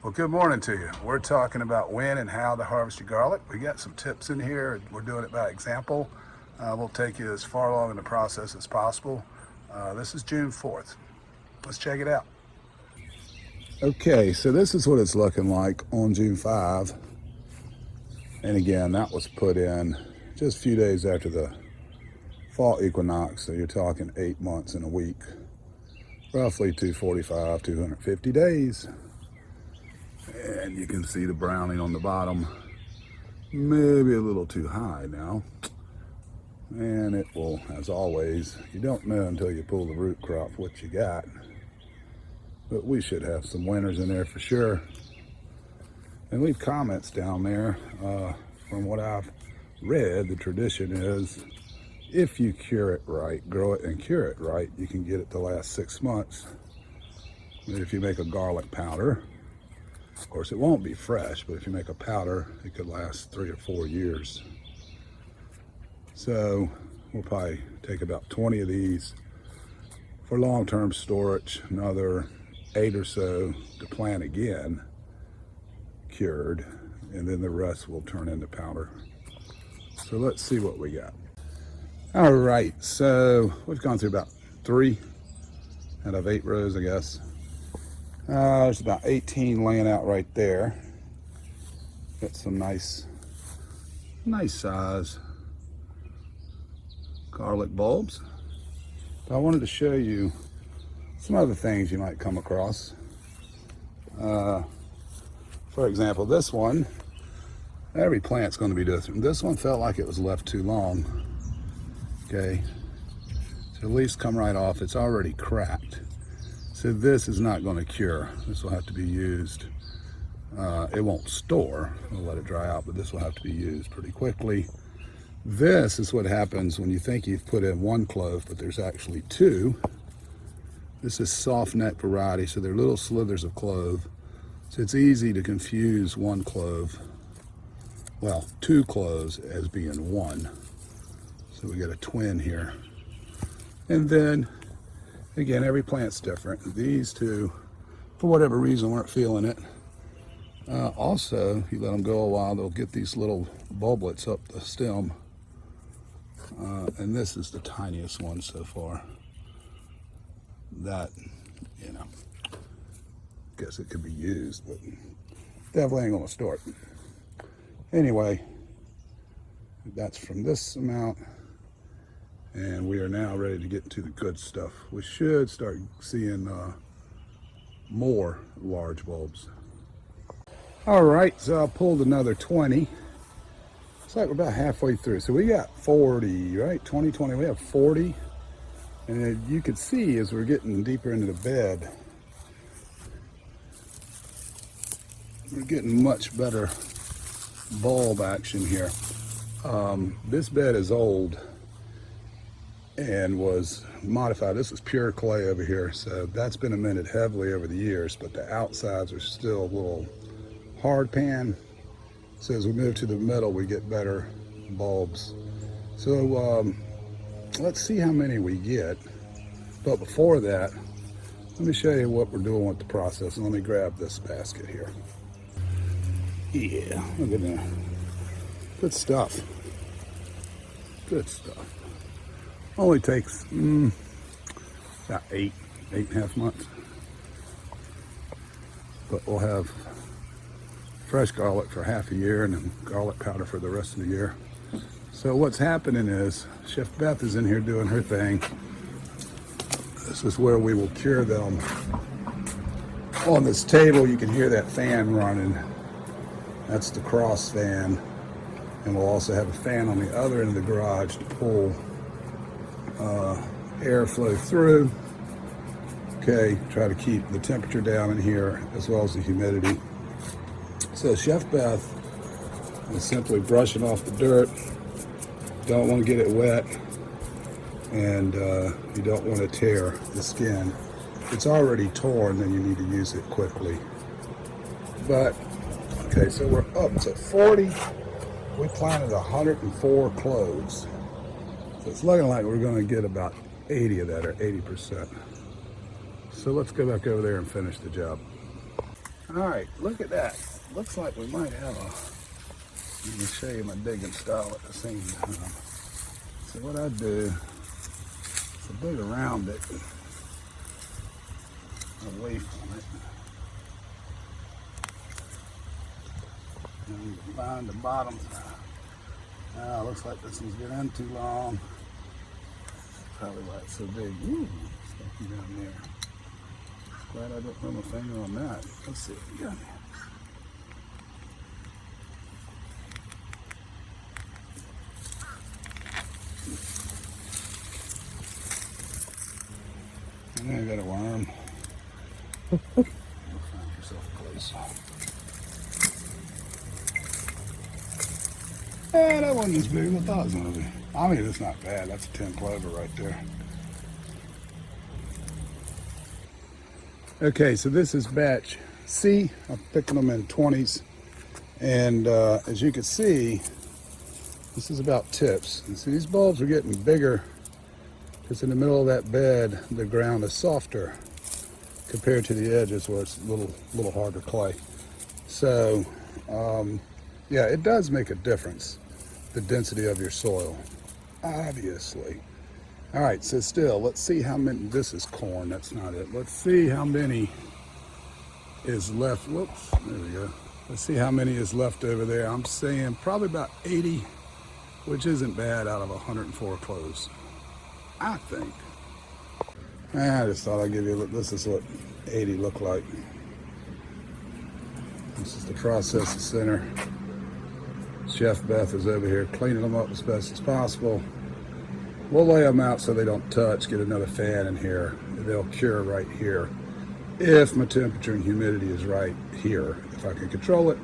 Well, good morning to you. We're talking about when and how to harvest your garlic. We got some tips in here. We're doing it by example. We'll take you as far along in the process as possible. This is June 4th. Let's check it out. Okay, so this is what it's looking like on June 5. And again, that was put in just a few days after the fall equinox. So you're talking 8 months in a week, roughly 245, 250 days. And you can see the browning on the bottom, maybe a little too high now. And it will, as always, you don't know until you pull the root crop what you got. But we should have some winners in there for sure. And leave comments down there. From what I've read, the tradition is if you cure it right, grow it and cure it right, you can get it to last 6 months. And if you make a garlic powder, of course, it won't be fresh, but if you make a powder, it could last 3 or 4 years. So we'll probably take about 20 of these for long-term storage, another 8 or so to plant again, cured, and then the rest will turn into powder. So let's see what we got. All right, so we've gone through about 3 out of 8 rows, I guess. There's about 18 laying out right there. Got some nice size garlic bulbs. But I wanted to show you some other things you might come across. For example, this one, every plant's going to be different. This one felt like it was left too long. Okay, so at least come right off. It's already cracked. So this is not going to cure. This will have to be used. It won't store. We'll let it dry out, but this will have to be used pretty quickly. This is what happens when you think you've put in 1 clove, but there's actually 2. This is soft neck variety, so they're little slithers of clove. So it's easy to confuse 1 clove, well, 2 cloves as being 1. So we get a twin here. And then again, every plant's different. These two, for whatever reason, weren't feeling it. Also, if you let them go a while, they'll get these little bulblets up the stem. And this is the tiniest one so far. That, you know, guess it could be used, but definitely ain't gonna store it. Anyway, that's from this amount. And we are now ready to get to the good stuff. We should start seeing more large bulbs. All right, so I pulled another 20. It's like we're about halfway through. So we got 40, right? 20, we have 40. And you can see as we're getting deeper into the bed, we're getting much better bulb action here. This bed is old and was modified. This is pure clay over here, so that's been amended heavily over the years, but the outsides are still a little hard pan. So as we move to the middle, we get better bulbs. So let's see how many we get. But before that, let me show you what we're doing with the process. And let me grab this basket here. Yeah, look at that. Good stuff. Good stuff. Only takes about 8.5 months. But we'll have fresh garlic for half a year and then garlic powder for the rest of the year. So what's happening is Chef Beth is in here doing her thing. This is where we will cure them. On this table, you can hear that fan running. That's the cross fan. And we'll also have a fan on the other end of the garage to pull airflow through. Okay, try to keep the temperature down in here as well as the humidity. So Chef Beth is simply brushing off the dirt. Don't want to get it wet, and you don't want to tear the skin. If it's already torn, then you need to use it quickly. But, okay, so we're up to 40. We planted 104 cloves. So it's looking like we're going to get about 80 of that, or 80%. So let's go back over there and finish the job. All right, look at that. Looks like we might have a, let me show you my digging style at the same time. So what I do is I dig around it, away from it. And you find the bottom. Ah, looks like this one's getting in too long. Probably why it's so big. Ooh, stuff down there. Glad I didn't run my finger on that. Let's see what we got here. And I got a worm. Find yourself a place. Yeah, that wasn't as big as I thought it was going to be. I mean, it's not bad. That's a 10 clover right there. Okay, so this is batch C. I'm picking them in 20s. And as you can see, this is about tips. And see, these bulbs are getting bigger because in the middle of that bed, the ground is softer compared to the edges where it's a little harder clay. So, yeah, it does make a difference, the density of your soil, obviously. All right, so still, let's see how many, this is corn, that's not it. Let's see how many is left. Whoops, there we go. Let's see how many is left over there. I'm saying probably about 80, which isn't bad out of 104 clothes, I think. I just thought I'd give you a look. This is what 80 look like. This is the processing center. Chef Beth is over here cleaning them up as best as possible. We'll lay them out so they don't touch, get another fan in here. They'll cure right here. If my temperature and humidity is right here, if I can control it,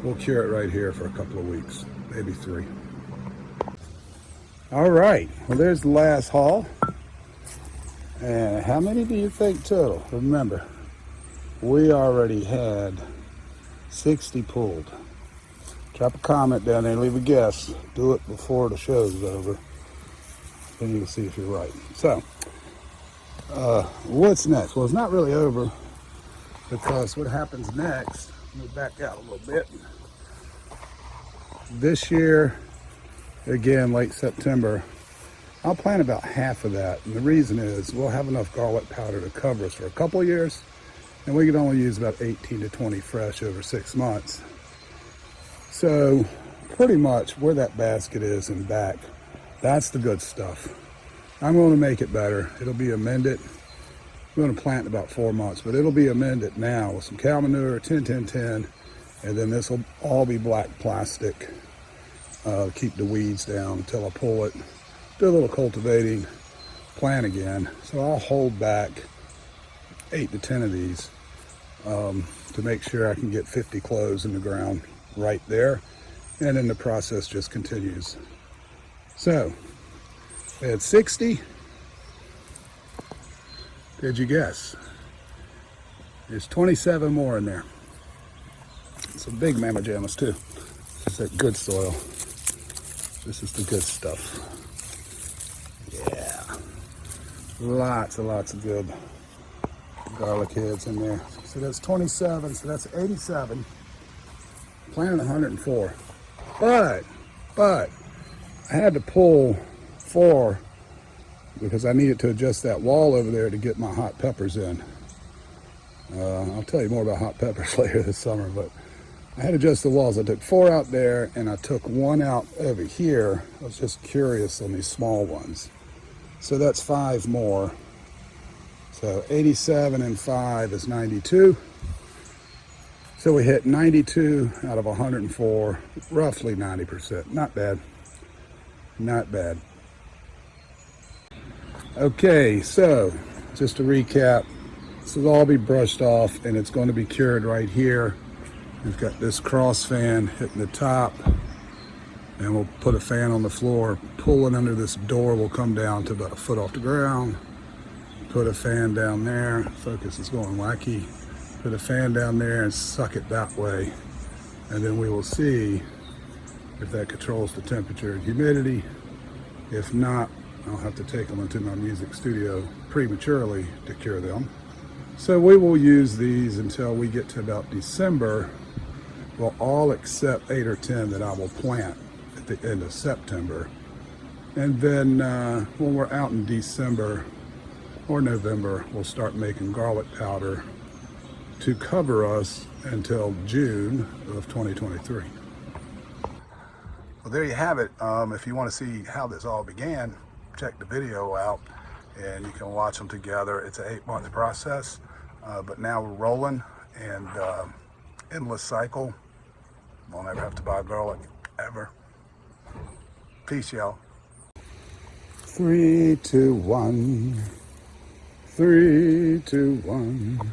we'll cure it right here for a couple of weeks, maybe 3. All right, well, there's the last haul. And how many do you think total? Remember, we already had 60 pulled. Drop a comment down there, leave a guess. Do it before the show's over. Then you can see if you're right. So, what's next? Well, it's not really over because what happens next, let me back out a little bit. This year, again, late September, I'll plant about half of that. And the reason is we'll have enough garlic powder to cover us for a couple of years. And we can only use about 18 to 20 fresh over 6 months. So pretty much where that basket is and back, that's the good stuff. I'm going to make it better. It'll be amended. I'm going to plant in about 4 months, but it'll be amended now with some cow manure, 10-10-10, and then this will all be black plastic. Keep the weeds down until I pull it. Do a little cultivating, plant again. So I'll hold back 8 to 10 of these to make sure I can get 50 cloves in the ground right there, and then the process just continues. So we had 60. Did you guess? There's 27 more in there. Some big mamma jammas too. This is that good soil. This is the good stuff. Yeah. Lots and lots of good garlic heads in there. So that's 27, so that's 87. Planted 104. But I had to pull 4 because I needed to adjust that wall over there to get my hot peppers in. I'll tell you more about hot peppers later this summer, but I had to adjust the walls. I took 4 out there and I took 1 out over here. I was just curious on these small ones. So that's 5 more. So 87 and 5 is 92. So we hit 92 out of 104, roughly 90%. Not bad. Not bad. Okay, so just to recap, this will all be brushed off and it's going to be cured right here. We've got this cross fan hitting the top, and we'll put a fan on the floor. Pulling under this door will come down to about a foot off the ground. Put a fan down there. Focus is going wacky. Put a fan down there and suck it that way. And then we will see if that controls the temperature and humidity. If not, I'll have to take them into my music studio prematurely to cure them. So we will use these until we get to about December. Well, all except 8 or 10 that I will plant at the end of September. And then when we're out in December or November, we'll start making garlic powder to cover us until June of 2023. Well, there you have it. If you want to see how this all began, check the video out and you can watch them together. It's an 8-month process, but now we're rolling and endless cycle. We'll never have to buy garlic ever. Peace, y'all. 3, 2, 1. 3, 2, 1.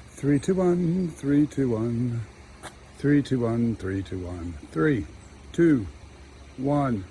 3, 2, 1. 3, 2, 1. 3, 2, 1. 3, 2, 1. 3, 2, 1.